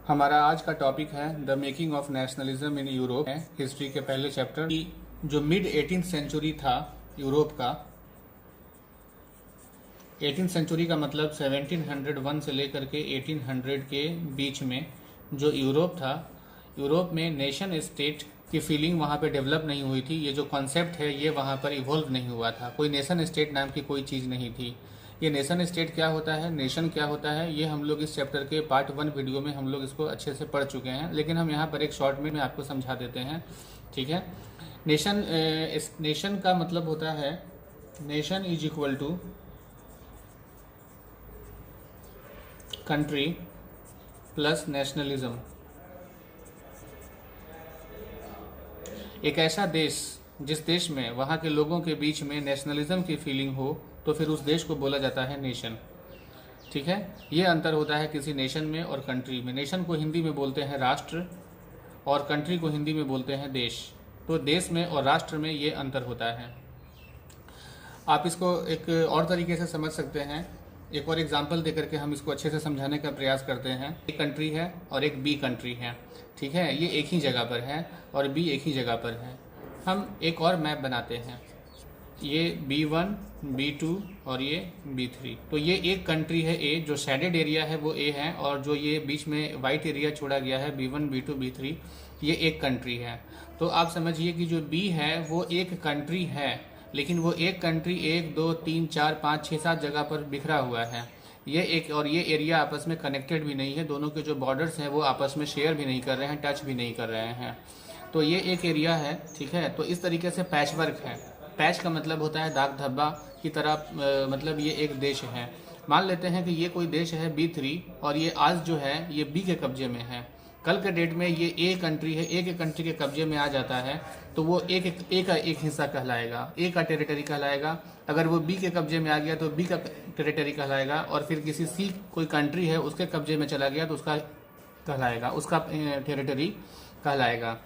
हमारा आज का टॉपिक है the making of nationalism in Europe है। हिस्ट्री के पहले चैप्टर की जो मिड 18th सेंचुरी था यूरोप का। 18th सेंचुरी का मतलब 1701 से लेकर के 1800 के बीच में जो यूरोप था, यूरोप में नेशन स्टेट की फीलिंग वहाँ पे डेवलप नहीं हुई थी। ये जो कॉन्सेप्ट है ये वहाँ पर इवॉल्व नहीं हुआ था। कोई नेशन स्टेट नाम की कोई चीज़ नहीं थी। ये नेशन स्टेट क्या होता है, नेशन क्या होता है, ये हम लोग इस चैप्टर के पार्ट 1 वीडियो में हम लोग इसको अच्छे से पढ़ चुके हैं, लेकिन हम यहाँ पर एक शॉर्ट में आपको समझा देते हैं। ठीक है। नेशन का मतलब होता है, nation is equal to country plus nationalism. एक ऐसा देश जिस देश में वहाँ के लोगों के बीच में नेशनलिज्म की फीलिंग हो तो फिर उस देश को बोला जाता है नेशन। ठीक है। ये अंतर होता है किसी नेशन में और कंट्री में। नेशन को हिंदी में बोलते हैं राष्ट्र और कंट्री को हिंदी में बोलते हैं देश। तो देश में और राष्ट्र में ये अंतर होता है। आप इसको एक और तरीके से समझ सकते हैं। एक और एग्जाम्पल दे करके हम इसको अच्छे से समझाने का प्रयास करते हैं। एक कंट्री है और एक बी कंट्री है। ठीक है। ये एक ही जगह पर है और बी एक ही जगह पर है। हम एक और मैप बनाते हैं। ये B1, B2 और ये B3। तो ये एक कंट्री है ए, जो शेडेड एरिया है वो ए है, और जो ये बीच में वाइट एरिया छोड़ा गया है B1, B2, B3, ये एक कंट्री है। तो आप समझिए कि जो B है वो एक कंट्री है, लेकिन वो एक कंट्री 1, 2, 3, 4, 5, 6, 7 जगह पर बिखरा हुआ है। ये एक और ये एरिया आपस में कनेक्टेड भी नहीं है। दोनों के जो बॉर्डर्स हैं वो आपस में शेयर भी नहीं कर रहे हैं, टच भी नहीं कर रहे हैं। तो ये एक एरिया है। ठीक है। तो इस तरीके से पैच वर्क है। पैच का मतलब होता है दाग धब्बा की तरह, मतलब ये एक देश है। मान लेते हैं कि ये कोई देश है B3 और ये आज जो है ये B के कब्जे में है। कल के डेट में ये ए कंट्री है, ए के कंट्री के कब्जे में आ जाता है तो वो ए का एक हिस्सा कहलाएगा, ए का टेरिटरी कहलाएगा। अगर वो बी के कब्जे में आ गया तो बी का टेरिटरी कहलाएगा, और फिर किसी सी कोई कंट्री है उसके कब्जे में चला गया तो उसका कहलाएगा, उसका टेरिटरी कहलाएगा।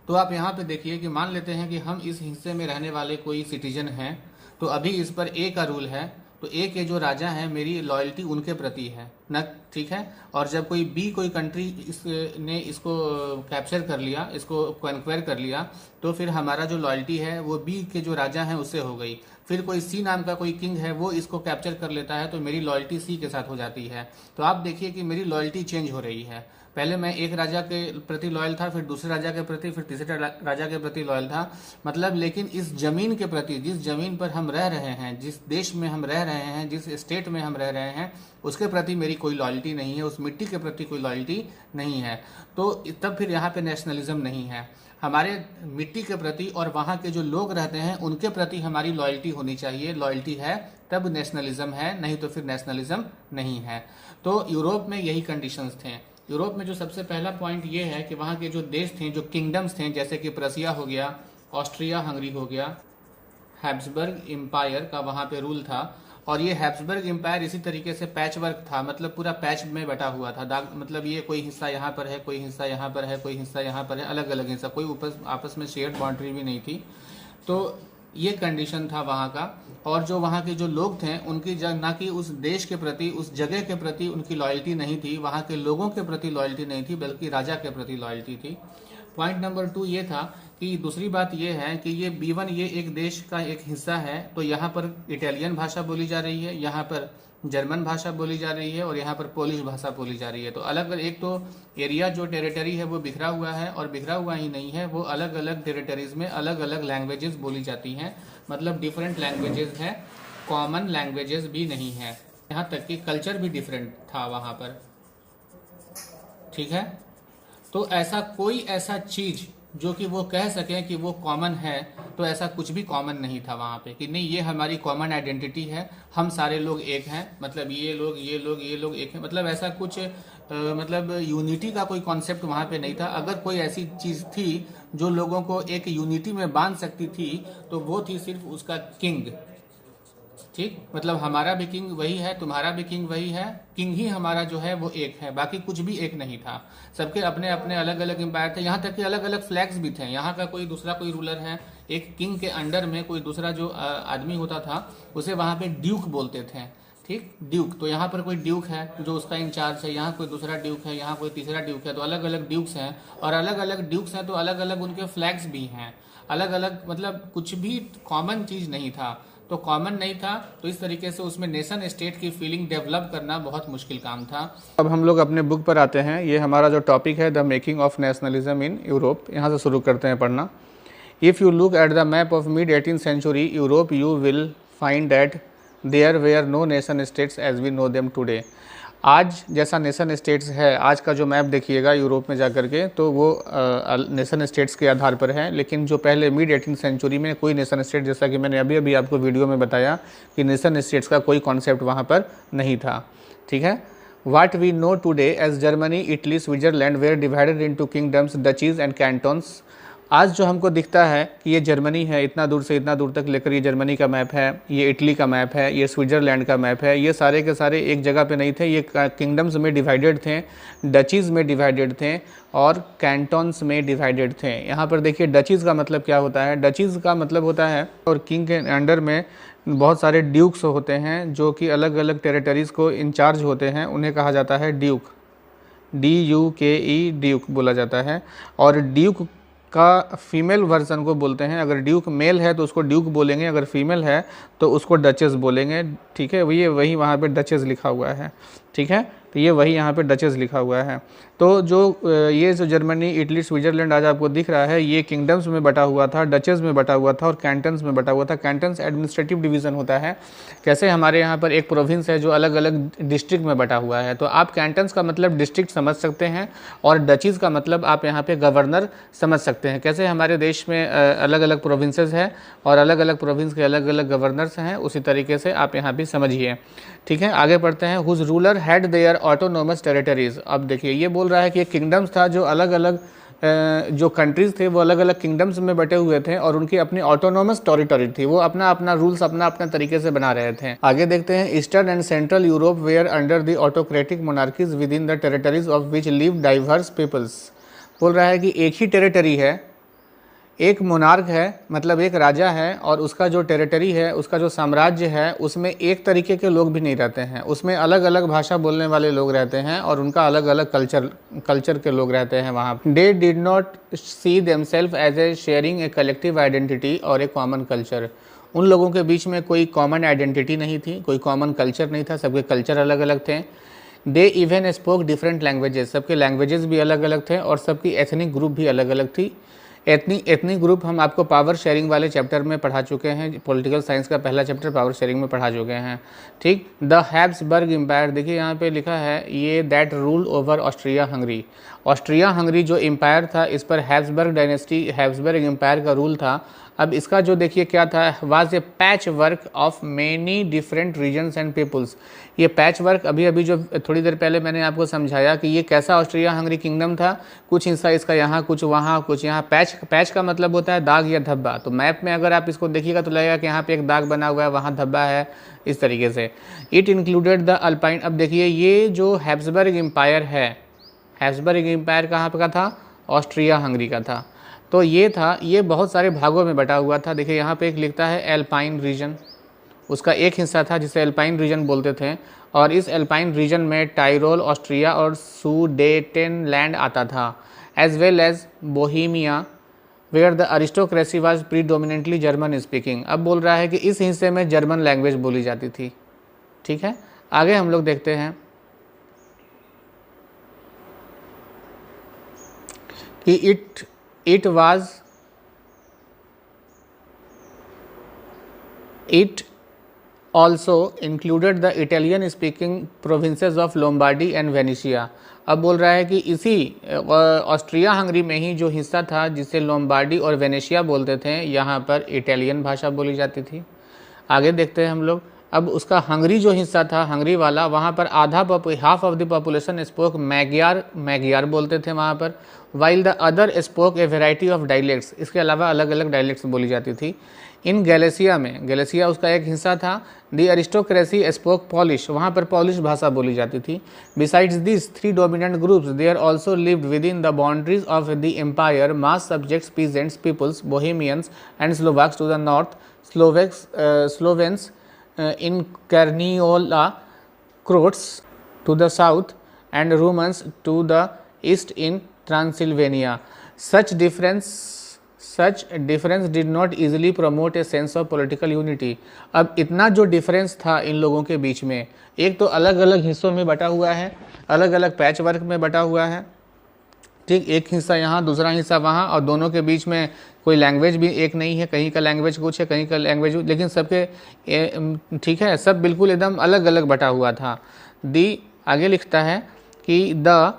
तो आप यहाँ पे देखिए कि मान लेते हैं कि हम इस हिस्से में रहने वाले कोई सिटीजन हैं, तो अभी इस पर ए का रूल है, तो ए के जो राजा हैं मेरी लॉयल्टी उनके प्रति है न। ठीक है। और जब कोई बी कोई कंट्री ने इसको कैप्चर कर लिया, इसको कॉन्क्वेयर कर लिया, तो फिर हमारा जो लॉयल्टी है वो बी के जो राजा हैं उससे हो गई। फिर कोई सी नाम का कोई किंग है वो इसको कैप्चर कर लेता है तो मेरी लॉयल्टी सी के साथ हो जाती है। तो आप देखिए कि मेरी लॉयल्टी चेंज हो रही है। पहले मैं एक राजा के प्रति लॉयल था, फिर दूसरे राजा के प्रति, फिर तीसरे राजा के प्रति लॉयल था। मतलब लेकिन इस जमीन के प्रति, जिस जमीन पर हम रह रहे हैं, जिस देश में हम रह रहे हैं, जिस स्टेट में हम रह रहे हैं, उसके प्रति मेरी कोई लॉयल्टी नहीं है, उस मिट्टी के प्रति कोई लॉयल्टी नहीं है। तो तब फिर यहाँ पे नेशनलिज्म नहीं है। हमारे मिट्टी के प्रति और वहाँ के जो लोग रहते हैं उनके प्रति हमारी लॉयल्टी होनी चाहिए। लॉयल्टी है तब नेशनलिज्म है, नहीं तो फिर नेशनलिज्म नहीं है। तो यूरोप में यही कंडीशंस थे। यूरोप में जो सबसे पहला पॉइंट ये है कि वहाँ के जो देश थे, जो किंगडम्स थे, जैसे कि प्रसिया हो गया, ऑस्ट्रिया हंगरी हो गया, हैब्सबर्ग एम्पायर का वहाँ पे रूल था। और ये हैब्सबर्ग एम्पायर इसी तरीके से पैच वर्क था, मतलब पूरा पैच में बटा हुआ था। दाग मतलब ये कोई हिस्सा यहाँ पर है, कोई हिस्सा यहाँ पर है, कोई हिस्सा यहाँ पर है, अलग अलग हिस्सा, कोई आपस में शेयर्ड बाउंड्री भी नहीं थी। तो ये कंडीशन था वहाँ का। और जो वहाँ के जो लोग थे उनकी ना कि उस देश के प्रति, उस जगह के प्रति उनकी लॉयल्टी नहीं थी, वहाँ के लोगों के प्रति लॉयल्टी नहीं थी, बल्कि राजा के प्रति लॉयल्टी थी। पॉइंट नंबर 2 ये था कि दूसरी बात ये है कि ये B1 ये एक देश का एक हिस्सा है, तो यहाँ पर इटालियन भाषा बोली जा रही है, यहाँ पर जर्मन भाषा बोली जा रही है और यहाँ पर पोलिश भाषा बोली जा रही है। तो अलग अलग, एक तो एरिया जो टेरिटरी है वो बिखरा हुआ है, और बिखरा हुआ ही नहीं है, वो अलग अलग टेरिटरीज में अलग अलग लैंग्वेजेस बोली जाती हैं। मतलब डिफरेंट लैंग्वेजेस हैं, कॉमन लैंग्वेजेस भी नहीं है। यहाँ तक कि कल्चर भी डिफरेंट था वहाँ पर। ठीक है। तो ऐसा चीज जो कि वो कह सकें कि वो कॉमन है, तो ऐसा कुछ भी कॉमन नहीं था वहाँ पे कि नहीं ये हमारी कॉमन आइडेंटिटी है, हम सारे लोग एक हैं, मतलब ये लोग एक हैं। मतलब ऐसा कुछ मतलब यूनिटी का कोई कॉन्सेप्ट वहाँ पे नहीं था। अगर कोई ऐसी चीज़ थी जो लोगों को एक यूनिटी में बांध सकती थी तो वो थी सिर्फ उसका किंग। ठीक। मतलब हमारा भी किंग वही है, तुम्हारा भी किंग वही है, किंग ही हमारा जो है वो एक है, बाकी कुछ भी एक नहीं था। सबके अपने अपने अलग अलग एम्पायर थे। यहाँ तक कि अलग अलग फ्लैग्स भी थे। यहाँ का कोई दूसरा कोई रूलर है, एक किंग के अंडर में कोई दूसरा जो आदमी होता था उसे वहाँ पे ड्यूक बोलते थे। ठीक, ड्यूक, तो यहाँ पर कोई ड्यूक है जो उसका इंचार्ज है, यहाँ कोई दूसरा ड्यूक है, यहाँ कोई तीसरा ड्यूक है, तो अलग अलग ड्यूक्स हैं, और अलग अलग ड्यूक्स हैं तो अलग अलग उनके फ्लैग्स भी हैं, अलग अलग, मतलब कुछ भी कॉमन चीज़ नहीं था, तो कॉमन नहीं था, तो इस तरीके से उसमें नेशन स्टेट की फीलिंग डेवलप करना बहुत मुश्किल काम था। अब हम लोग अपने बुक पर आते हैं, ये हमारा जो टॉपिक है the making of nationalism in Europe, यहाँ से शुरू करते हैं पढ़ना। If you look at the map of mid 18th century Europe you will find that there were no nation states as we know them today. आज जैसा nation states है, आज का जो मैप देखिएगा यूरोप में जाकर के, तो वो नेशन स्टेट्स के आधार पर है, लेकिन जो पहले मिड 18th सेंचुरी में कोई नेशन स्टेट, जैसा कि मैंने अभी अभी आपको वीडियो में बताया कि नेशन स्टेट्स का कोई कॉन्सेप्ट वहाँ पर नहीं था। ठीक है, what we know today as Germany, Italy, Switzerland were divided into kingdoms, duchies and cantons. आज जो हमको दिखता है कि ये जर्मनी है, इतना दूर से इतना दूर तक लेकर ये जर्मनी का मैप है, ये इटली का मैप है, ये स्विट्ज़रलैंड का मैप है, ये सारे के सारे एक जगह पे नहीं थे, ये किंगडम्स में डिवाइडेड थे, डचीज़ में डिवाइडेड थे और कैंटोन्स में डिवाइडेड थे। यहाँ पर देखिए डचीज़ का मतलब क्या होता है, डचीज़ का मतलब होता है, और किंग के अंडर में बहुत सारे ड्यूक्स होते हैं जो कि अलग अलग टेरिटरीज़ को इंचार्ज होते हैं, उन्हें कहा जाता है ड्यूक, DUKE, ड्यूक बोला जाता है। और ड्यूक का फीमेल वर्जन को बोलते हैं, अगर ड्यूक मेल है तो उसको ड्यूक बोलेंगे, अगर फीमेल है तो उसको डचेस बोलेंगे। ठीक है, वही वहाँ पे डचेस लिखा हुआ है। ठीक है, तो ये वही यहाँ पे डचेस लिखा हुआ है। तो ये जो जर्मनी, इटली, स्विट्जरलैंड आज आपको दिख रहा है, ये किंगडम्स में बटा हुआ था, डचेस में बटा हुआ था और कैंटन्स में बटा हुआ था। कैंटन्स एडमिनिस्ट्रेटिव डिवीज़न होता है, कैसे हमारे यहाँ पर एक प्रोविंस है जो अलग अलग डिस्ट्रिक्ट में बटा हुआ है, तो आप कैंटन्स का मतलब डिस्ट्रिक्ट समझ सकते हैं और डचीज़ का मतलब आप यहाँ पे गवर्नर समझ सकते हैं। कैसे हमारे देश में अलग अलग प्रोविंसेस हैं और अलग अलग प्रोविंस के अलग अलग गवर्नर्स हैं, उसी तरीके से आप यहाँ भी समझिए। ठीक है, आगे बढ़ते हैं। Whose ruler had their autonomous territories. अब देखिए ये बोल रहा है कि एक किंगडम्स था जो अलग अलग जो कंट्रीज़ थे वो अलग अलग किंगडम्स में बटे हुए थे और उनकी अपनी ऑटोनोमस टेरिटरी थी, वो अपना अपना रूल्स अपना अपना तरीके से बना रहे थे। आगे देखते हैं। Eastern and central Europe were under the autocratic monarchies within the territories of which live diverse peoples. बोल रहा है कि एक ही टेरिटरी है, एक मोनार्क है, मतलब एक राजा है, और उसका जो टेरिटरी है, उसका जो साम्राज्य है, उसमें एक तरीके के लोग भी नहीं रहते हैं, उसमें अलग अलग भाषा बोलने वाले लोग रहते हैं और उनका अलग अलग कल्चर के लोग रहते हैं वहाँ। They did not see themselves as a sharing a collective identity और ए कॉमन कल्चर। उन लोगों के बीच में कोई कॉमन आइडेंटिटी नहीं थी, कोई कॉमन कल्चर नहीं था, सबके कल्चर अलग अलग थे। They even spoke different languages, सबके लैंग्वेजेस भी अलग अलग थे और सबकी एथनिक ग्रुप भी अलग अलग थी। एथनिक ग्रुप हम आपको पावर शेयरिंग वाले चैप्टर में पढ़ा चुके हैं, पॉलिटिकल साइंस का पहला चैप्टर पावर शेयरिंग में पढ़ा चुके हैं। ठीक। द हैब्सबर्ग एम्पायर, देखिए यहाँ पे लिखा है ये that rule over Austria Hungary. Austria Hungary जो एम्पायर था, इस पर हैब्सबर्ग डायनेस्टी, हैब्सबर्ग एम्पायर का रूल था। अब इसका जो देखिए क्या था, was a patchwork of many different regions and peoples. ये पैच वर्क अभी अभी जो थोड़ी देर पहले मैंने आपको समझाया कि ये कैसा ऑस्ट्रिया हंगरी किंगडम था, कुछ हिस्सा इसका यहाँ, कुछ वहाँ, कुछ यहाँ। पैच का मतलब होता है दाग या धब्बा। तो मैप में अगर आप इसको देखिएगा तो लगेगा कि यहाँ पे एक दाग बना हुआ है, वहाँ धब्बा है, इस तरीके से। It included the alpine. अब देखिए ये जो हैब्सबर्ग एम्पायर है, हैब्सबर्ग एम्पायर कहाँ का था, ऑस्ट्रिया हंगरी का था। तो ये था, ये बहुत सारे भागों में बटा हुआ था। देखिए यहाँ पे एक लिखता है एल्पाइन रीजन, उसका एक हिस्सा था जिसे एल्पाइन रीजन बोलते थे, और इस एल्पाइन रीजन में टाइरोल, ऑस्ट्रिया और सुडेटेनलैंड आता था, as well as Bohemia where the aristocracy was predominantly German speaking. अब बोल रहा है कि इस हिस्से में जर्मन लैंग्वेज बोली जाती थी। ठीक है, आगे हम लोग देखते हैं कि it also included the Italian speaking provinces of Lombardy and Venetia। अब बोल रहा है कि इसी ऑस्ट्रिया हंगरी में ही जो हिस्सा था जिसे लोम्बार्डी और वेनेशिया बोलते थे, यहाँ पर इटालियन भाषा बोली जाती थी। आगे देखते हैं हम लोग। अब उसका हंगरी जो हिस्सा था, हंगरी वाला, वहाँ पर half of the population spoke Magyar बोलते थे वहाँ पर, while the other spoke a variety of dialects. इसके अलावा अलग अलग डायलेक्ट्स बोली जाती थी। इन गैलेसिया में, गैलेसिया उसका एक हिस्सा था, द अरिस्टोक्रेसी स्पोक पॉलिश, वहाँ पर पॉलिश भाषा बोली जाती थी। Besides this 3 dominant groups there also lived within the boundaries of the empire mass subjects, peasants, peoples, Bohemians and Slovaks to the north, Slovenes in Carniola Croats to the south and Romans to the east in Transylvania. Such difference did not easily promote a sense of political unity. अब इतना जो difference था इन लोगों के बीच में, एक तो अलग अलग हिस्सों में बटा हुआ है, अलग अलग पैच वर्क में बटा हुआ है, ठीक, एक हिस्सा यहाँ दूसरा हिस्सा वहाँ, और दोनों के बीच में कोई लैंग्वेज भी एक नहीं है, कहीं का लैंग्वेज कुछ है, कहीं का लैंग्वेज, लेकिन सबके ठीक है, सब बिल्कुल एकदम अलग अलग बटा हुआ था. आगे लिखता है कि the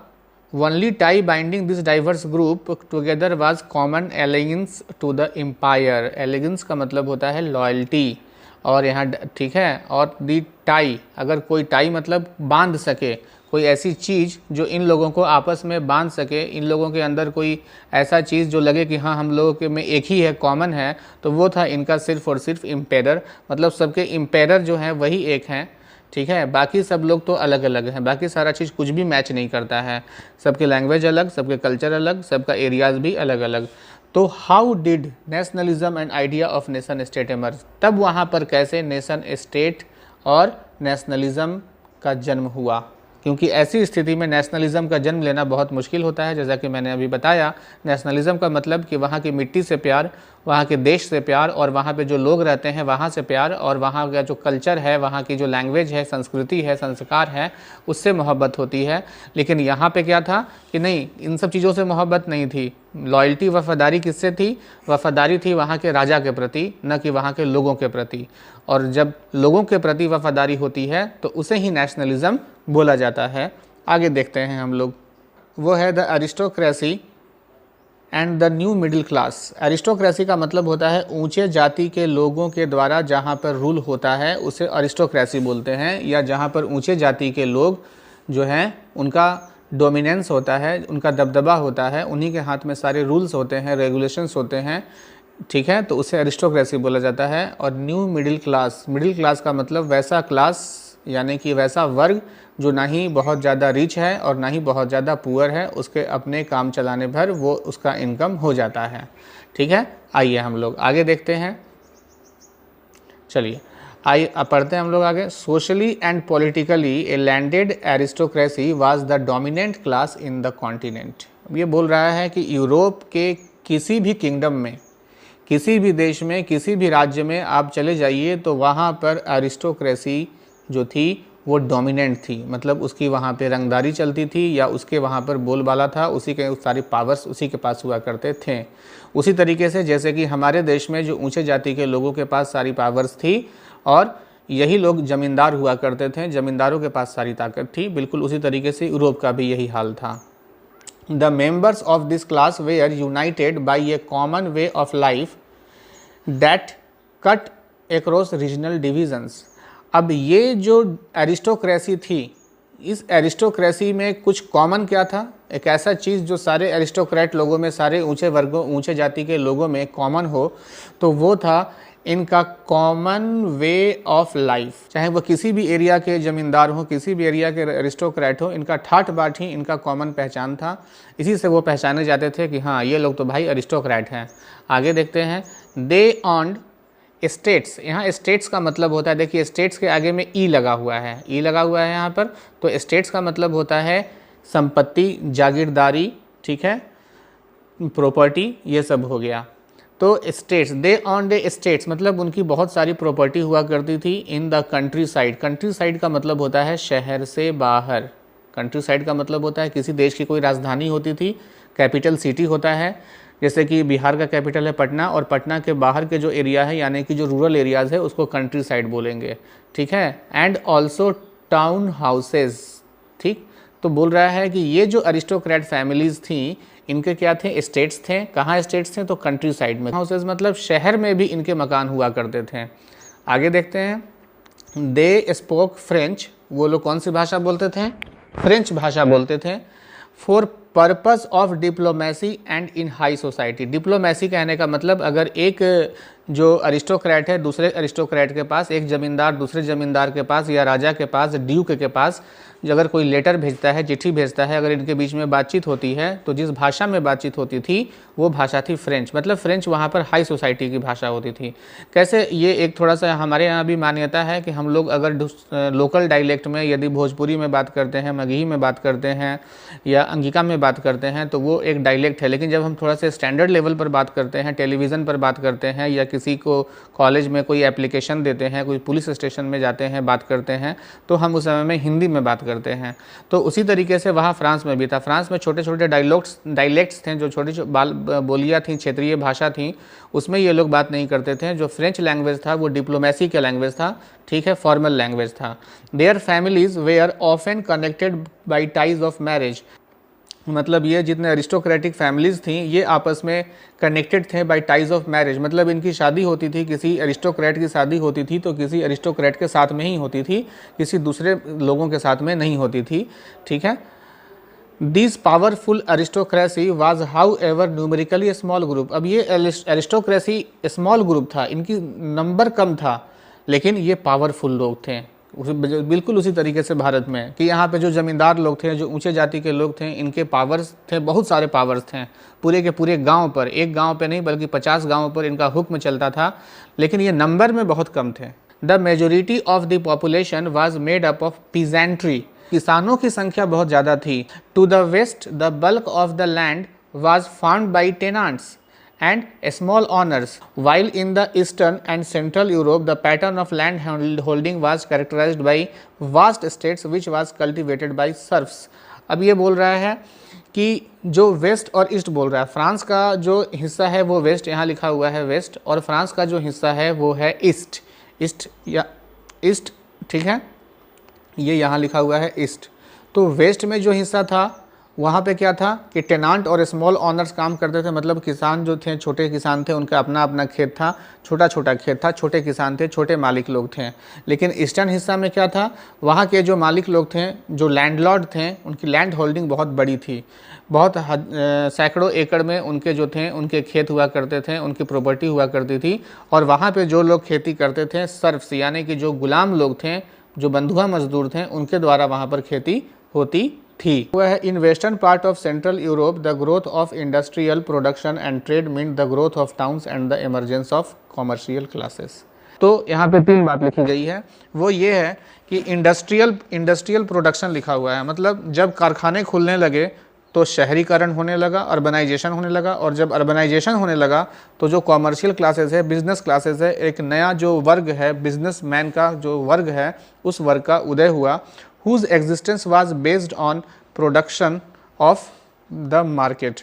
only tie binding this diverse group together was common allegiance to the empire. Allegiance का मतलब होता है लॉयल्टी, और यहाँ ठीक है, और दी टाई, अगर कोई टाई मतलब बांध सके, कोई ऐसी चीज़ जो इन लोगों को आपस में बांध सके, इन लोगों के अंदर कोई ऐसा चीज़ जो लगे कि हाँ हम लोगों के में एक ही है, कॉमन है, तो वो था इनका सिर्फ और सिर्फ इम्पेरर. मतलब सबके इम्पेरर जो हैं वही एक हैं, ठीक है, बाकी सब लोग तो अलग अलग हैं, बाकी सारा चीज़ कुछ भी मैच नहीं करता है, सबके लैंग्वेज अलग, सबके कल्चर अलग, सबका एरियाज़ भी अलग अलग. तो how did nationalism and idea of nation state emerge, तब वहाँ पर कैसे नेशन स्टेट और नेशनलिज्म का जन्म हुआ, क्योंकि ऐसी स्थिति में नेशनलिज्म का जन्म लेना बहुत मुश्किल होता है. जैसा कि मैंने अभी बताया, नेशनलिज्म का मतलब कि वहाँ की मिट्टी से प्यार, वहाँ के देश से प्यार, और वहाँ पे जो लोग रहते हैं वहाँ से प्यार, और वहाँ का जो कल्चर है, वहाँ की जो लैंग्वेज है, संस्कृति है, संस्कार है, उससे मोहब्बत होती है. लेकिन यहाँ पे क्या था कि नहीं, इन सब चीज़ों से मोहब्बत नहीं थी. लॉयल्टी, वफादारी किससे थी? वफादारी थी वहाँ के राजा के प्रति, न कि वहाँ के लोगों के प्रति. और जब लोगों के प्रति वफादारी होती है तो उसे ही नेशनलिज्म बोला जाता है. आगे देखते हैं हम लोग, वो है the aristocracy and the new middle class. Aristocracy का मतलब होता है ऊंचे जाति के लोगों के द्वारा जहाँ पर रूल होता है उसे अरिस्टोक्रेसी बोलते हैं, या जहाँ पर ऊंचे जाति के लोग जो हैं उनका डोमिनेंस होता है, उनका दबदबा होता है, उन्हीं के हाथ में सारे रूल्स होते हैं, रेगुलेशंस होते हैं, ठीक है, तो उसे अरिस्टोक्रेसी बोला जाता है. और new middle class, middle class का मतलब वैसा क्लास, यानी कि वैसा वर्ग जो ना ही बहुत ज़्यादा रिच है और ना ही बहुत ज़्यादा पुअर है, उसके अपने काम चलाने भर वो उसका इनकम हो जाता है. ठीक है, आइए हम लोग आगे देखते हैं. चलिए आइए पढ़ते हैं हम लोग आगे. Socially and politically A landed aristocracy was the dominant class in the continent. ये बोल रहा है कि यूरोप के किसी भी किंगडम में, किसी भी देश में, किसी भी राज्य में आप चले जाइए तो वहाँ पर अरिस्टोक्रेसी जो थी वो डोमिनेंट थी. मतलब उसकी वहाँ पे रंगदारी चलती थी, या उसके वहाँ पर बोलबाला था, उसी के सारी पावर्स उसी के पास हुआ करते थे. उसी तरीके से जैसे कि हमारे देश में जो ऊंचे जाति के लोगों के पास सारी पावर्स थी, और यही लोग जमींदार हुआ करते थे, जमींदारों के पास सारी ताकत थी, बिल्कुल उसी तरीके से यूरोप का भी यही हाल था. The members of this class were united by a common way of life that cut across regional divisions. अब ये जो एरिस्टोक्रेसी थी, इस एरिस्टोक्रेसी में कुछ कॉमन क्या था? एक ऐसा चीज़ जो सारे एरिस्टोक्रेट लोगों में, सारे ऊंचे वर्गों, ऊंचे जाति के लोगों में कॉमन हो, तो वो था इनका कॉमन वे ऑफ लाइफ. चाहे वो किसी भी एरिया के जमींदार हो, किसी भी एरिया के एरिस्टोक्रेट हो, इनका ठाठ बाट ही इनका कॉमन पहचान था. इसी से वो पहचाने जाते थे कि हाँ ये लोग तो भाई एरिस्टोक्रेट हैं. आगे देखते हैं. दे ऑन्ड स्टेट्स. यहाँ स्टेट्स का मतलब होता है, देखिए स्टेट्स के आगे में ई लगा हुआ है, ई लगा हुआ है यहाँ पर, तो स्टेट्स का मतलब होता है संपत्ति, जागीरदारी, ठीक है, प्रॉपर्टी, ये सब हो गया. तो स्टेट्स, दे ऑन्ड ए स्टेट्स मतलब उनकी बहुत सारी प्रॉपर्टी हुआ करती थी. In the country side, country side का मतलब होता है शहर से बाहर. कंट्री साइड का मतलब होता है किसी देश की कोई राजधानी होती थी, कैपिटल सिटी होता है, जैसे कि बिहार का कैपिटल है पटना, और पटना के बाहर के जो एरिया है यानी कि जो रूरल एरियाज़ है उसको कंट्री साइड बोलेंगे. ठीक है, एंड ऑल्सो टाउन हाउसेज. ठीक, तो बोल रहा है कि ये जो अरिस्टोक्रेट फैमिलीज़ थी, इनके क्या थे? स्टेट्स थे. कहाँ स्टेट्स थे? तो कंट्री साइड में. हाउसेज मतलब शहर में भी इनके मकान हुआ करते थे. आगे देखते हैं. They spoke French. वो लोग कौन सी भाषा बोलते थे? फ्रेंच भाषा बोलते थे. For purpose of diplomacy and in high society. Diplomacy कहने का मतलब अगर एक जो अरिस्टोक्रेट है दूसरे अरिस्टोक्रेट के पास, एक ज़मींदार दूसरे ज़मींदार के पास, या राजा के पास, ड्यूक के पास अगर कोई लेटर भेजता है, चिट्ठी भेजता है, अगर इनके बीच में बातचीत होती है तो जिस भाषा में बातचीत होती थी वो भाषा थी फ्रेंच। मतलब फ्रेंच वहाँ पर हाई सोसाइटी की भाषा होती थी। कैसे, ये एक थोड़ा सा हमारे यहाँ भी मान्यता है कि हम लोग अगर लोकल डायलेक्ट में यदि भोजपुरी में बात करते हैं, मगही में बात करते हैं या अंगिका में बात करते हैं तो वो एक डायलेक्ट है। लेकिन जब हम थोड़ा सा स्टैंडर्ड लेवल पर बात करते हैं, टेलीविज़न पर बात करते हैं, या किसी को कॉलेज में कोई एप्लीकेशन देते हैं, कोई पुलिस स्टेशन में जाते हैं, बात करते हैं, तो हम उस समय में हिंदी में बात करते हैं। तो उसी तरीके से वहाँ फ्रांस में भी था। फ्रांस में छोटे छोटे डायलेक्ट्स थे, जो छोटी बोलियाँ थी, क्षेत्रीय भाषा थी, उसमें ये लोग बात नहीं करते थे। जो फ्रेंच लैंग्वेज था वो डिप्लोमेसी का लैंग्वेज था, ठीक है, फॉर्मल लैंग्वेज था। Their families were often connected by ties of marriage. मतलब ये जितने अरिस्टोक्रेटिक फैमिलीज़ थी ये आपस में कनेक्टेड थे बाय टाइज ऑफ मैरिज। मतलब इनकी शादी होती थी, किसी अरिस्टोक्रेट की शादी होती थी तो किसी अरिस्टोक्रेट के साथ में ही होती थी, किसी दूसरे लोगों के साथ में नहीं होती थी, ठीक है। This powerful aristocracy was how ever numerically A small group. अब ये अरिस्टोक्रेसी स्मॉल ग्रुप था, इनकी नंबर कम था, लेकिन ये पावरफुल लोग थे। बिल्कुल उसी तरीके से भारत में कि यहाँ पे जो ज़मींदार लोग थे, जो ऊंचे जाति के लोग थे, इनके पावर्स थे, बहुत सारे पावर्स थे, पूरे के पूरे गांव पर, एक गांव पे नहीं बल्कि 50 गांवों पर इनका हुक्म चलता था, लेकिन ये नंबर में बहुत कम थे। The majority of the population was made up of peasantry. किसानों की संख्या बहुत ज़्यादा थी। To the west the bulk of the land was found by tenants and small owners, while in the eastern and central Europe the pattern of land holding was characterized by vast estates which was cultivated by serfs। अब ये बोल रहा है कि जो waste और east बोल रहा है, फ्रांस का जो हिस्सा है वो वेस्ट, यहाँ लिखा हुआ है वेस्ट, और फ्रांस का जो हिस्सा है वो है ईस्ट, ईस्ट या ईस्ट, ठीक है, ये यहाँ लिखा हुआ है ईस्ट। तो वेस्ट में जो हिस्सा था वहाँ पे क्या था कि टेनांट और स्मॉल ऑनर्स काम करते थे। मतलब किसान जो थे, छोटे किसान थे, उनका अपना अपना खेत था, छोटा छोटा खेत था, छोटे किसान थे, छोटे मालिक लोग थे। लेकिन ईस्टर्न हिस्सा में क्या था, वहाँ के जो मालिक लोग थे, जो लैंडलॉर्ड थे, उनकी लैंड होल्डिंग बहुत बड़ी थी, बहुत सैकड़ों एकड़ में उनके जो थे उनके खेत हुआ करते थे, उनकी प्रॉपर्टी हुआ करती थी। और वहाँ पर जो लोग खेती करते थे, सर्फ्स यानी कि जो गुलाम लोग थे, जो बंधुआ मजदूर थे, उनके द्वारा वहाँ पर खेती होती थी। वह है in western part of central Europe the growth of industrial production and trade mean the growth of towns and the emergence of commercial classes. तो यहाँ पे 3 बात लिखी गई है, वो ये है कि इंडस्ट्रियल प्रोडक्शन लिखा हुआ है। मतलब जब कारखाने खुलने लगे तो शहरीकरण होने लगा, अर्बनाइजेशन होने लगा, और जब अर्बनाइजेशन होने लगा तो जो कॉमर्शियल क्लासेस है, बिजनेस क्लासेस है, एक नया जो वर्ग है, बिजनेसमैन का जो वर्ग है, उस वर्ग का उदय हुआ। whose existence was based on production of the market।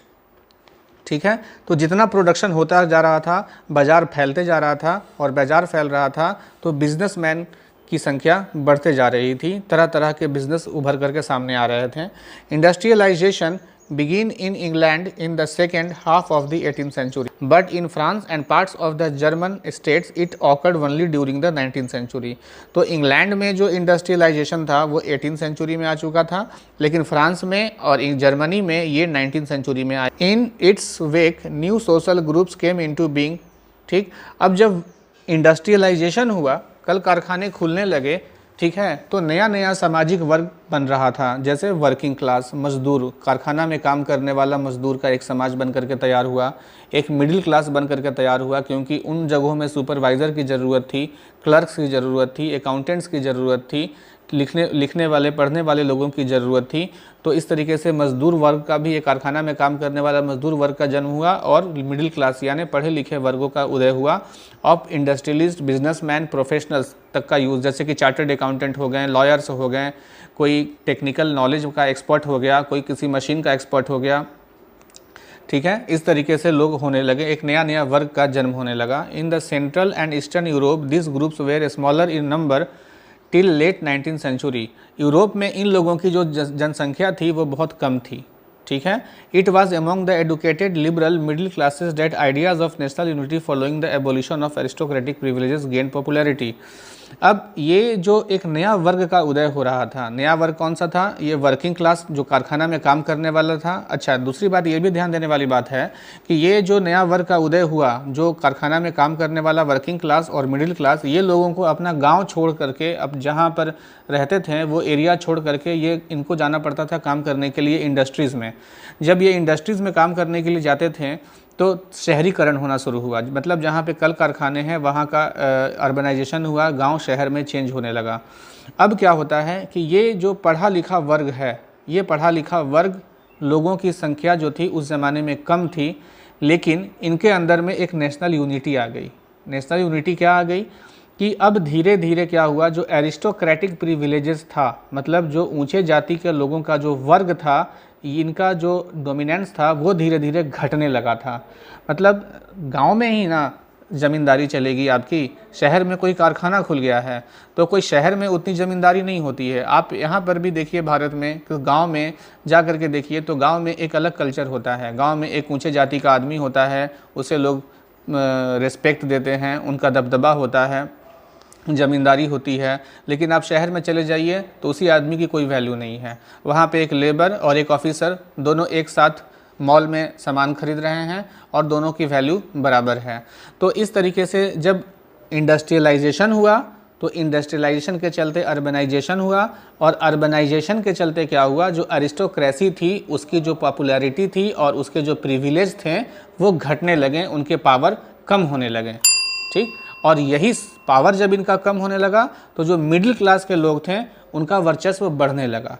ठीक है, तो जितना प्रोडक्शन होता जा रहा था, बाज़ार फैलते जा रहा था, और बाज़ार फैल रहा था तो बिजनेसमैन की संख्या बढ़ते जा रही थी, तरह तरह के बिजनेस उभर करके सामने आ रहे थे। Industrialization begin in England in the second half of the 18th century, but in France and parts of the German states it occurred only during the 19th century। तो इंग्लैंड में जो इंडस्ट्रियलाइजेशन था वो 18th सेंचुरी में आ चुका था, लेकिन France में और जर्मनी में ये 19th सेंचुरी में आया। In its wake new social groups came into being. ठीक, अब जब इंडस्ट्रियलाइजेशन हुआ, कल कारखाने खुलने लगे, ठीक है, तो नया नया सामाजिक वर्ग बन रहा था, जैसे वर्किंग क्लास, मजदूर, कारखाना में काम करने वाला मजदूर का एक समाज बन करके तैयार हुआ, एक मिडिल क्लास बन करके तैयार हुआ, क्योंकि उन जगहों में सुपरवाइज़र की ज़रूरत थी, क्लर्क्स की ज़रूरत थी, अकाउंटेंट्स की ज़रूरत थी, लिखने वाले, पढ़ने वाले लोगों की ज़रूरत थी। तो इस तरीके से मजदूर वर्ग का भी, एक कारखाना में काम करने वाला मजदूर वर्ग का जन्म हुआ, और मिडिल क्लास यानी पढ़े लिखे वर्गों का उदय हुआ। ऑफ इंडस्ट्रियलिस्ट, बिजनेसमैन, प्रोफेशनल्स तक का यूज़, जैसे कि चार्टर्ड अकाउंटेंट हो गए, लॉयर्स हो गए, कोई टेक्निकल नॉलेज का एक्सपर्ट हो गया, कोई किसी मशीन का एक्सपर्ट हो गया, ठीक है, इस तरीके से लोग होने लगे, एक नया नया वर्ग का जन्म होने लगा। In the central and eastern Europe this groups were smaller in number till late 19th century. Europe में इन लोगों की जो जनसंख्या थी वो बहुत कम थी, ठीक है। It was among the educated liberal middle classes that ideas of national unity following the abolition of aristocratic privileges gain popularity. अब ये जो एक नया वर्ग का उदय हो रहा था, नया वर्ग कौन सा था? ये वर्किंग क्लास जो कारखाना में काम करने वाला था। अच्छा, दूसरी बात ये भी ध्यान देने वाली बात है कि ये जो नया वर्ग का उदय हुआ, जो कारखाना में काम करने वाला वर्किंग क्लास और मिडिल क्लास, ये लोगों को अपना गांव छोड़ करके, अब जहां पर रहते थे वो एरिया छोड़ करके ये इनको जाना पड़ता था काम करने के लिए इंडस्ट्रीज़ में। जब ये इंडस्ट्रीज़ में काम करने के लिए जाते थे तो शहरीकरण होना शुरू हुआ, मतलब जहाँ पे कल कारखाने हैं वहाँ का अर्बनाइजेशन हुआ, गांव शहर में चेंज होने लगा। अब क्या होता है कि ये जो पढ़ा लिखा वर्ग है, ये पढ़ा लिखा वर्ग लोगों की संख्या जो थी उस ज़माने में कम थी, लेकिन इनके अंदर में एक नेशनल यूनिटी आ गई। नेशनल यूनिटी क्या आ गई कि अब धीरे धीरे क्या हुआ, जो एरिस्टोक्रेटिक प्रिविलेजेस था, मतलब जो ऊंचे जाति के लोगों का जो वर्ग था, इनका जो डोमिनेंस था वो धीरे धीरे घटने लगा था। मतलब गांव में ही ना ज़मींदारी चलेगी आपकी, शहर में कोई कारखाना खुल गया है तो कोई शहर में उतनी ज़मींदारी नहीं होती है। आप यहाँ पर भी देखिए भारत में, तो गांव में जा कर के देखिए तो गांव में एक अलग कल्चर होता है। गांव में एक ऊंचे जाति का आदमी होता है, उसे लोग रिस्पेक्ट देते हैं, उनका दबदबा होता है, ज़मींदारी होती है। लेकिन आप शहर में चले जाइए तो उसी आदमी की कोई वैल्यू नहीं है। वहाँ पे एक लेबर और एक ऑफिसर दोनों एक साथ मॉल में सामान खरीद रहे हैं और दोनों की वैल्यू बराबर है। तो इस तरीके से जब इंडस्ट्रियलाइजेशन हुआ तो इंडस्ट्रियलाइजेशन के चलते अर्बनाइजेशन हुआ, और अर्बनाइजेशन के चलते क्या हुआ, जो अरिस्टोक्रेसी थी उसकी जो पॉपुलैरिटी थी और उसके जो प्रिविलेज थे वो घटने लगे, उनके पावर कम होने लगे। ठीक, और यही पावर जब इनका कम होने लगा तो जो मिडिल क्लास के लोग थे उनका वर्चस्व बढ़ने लगा।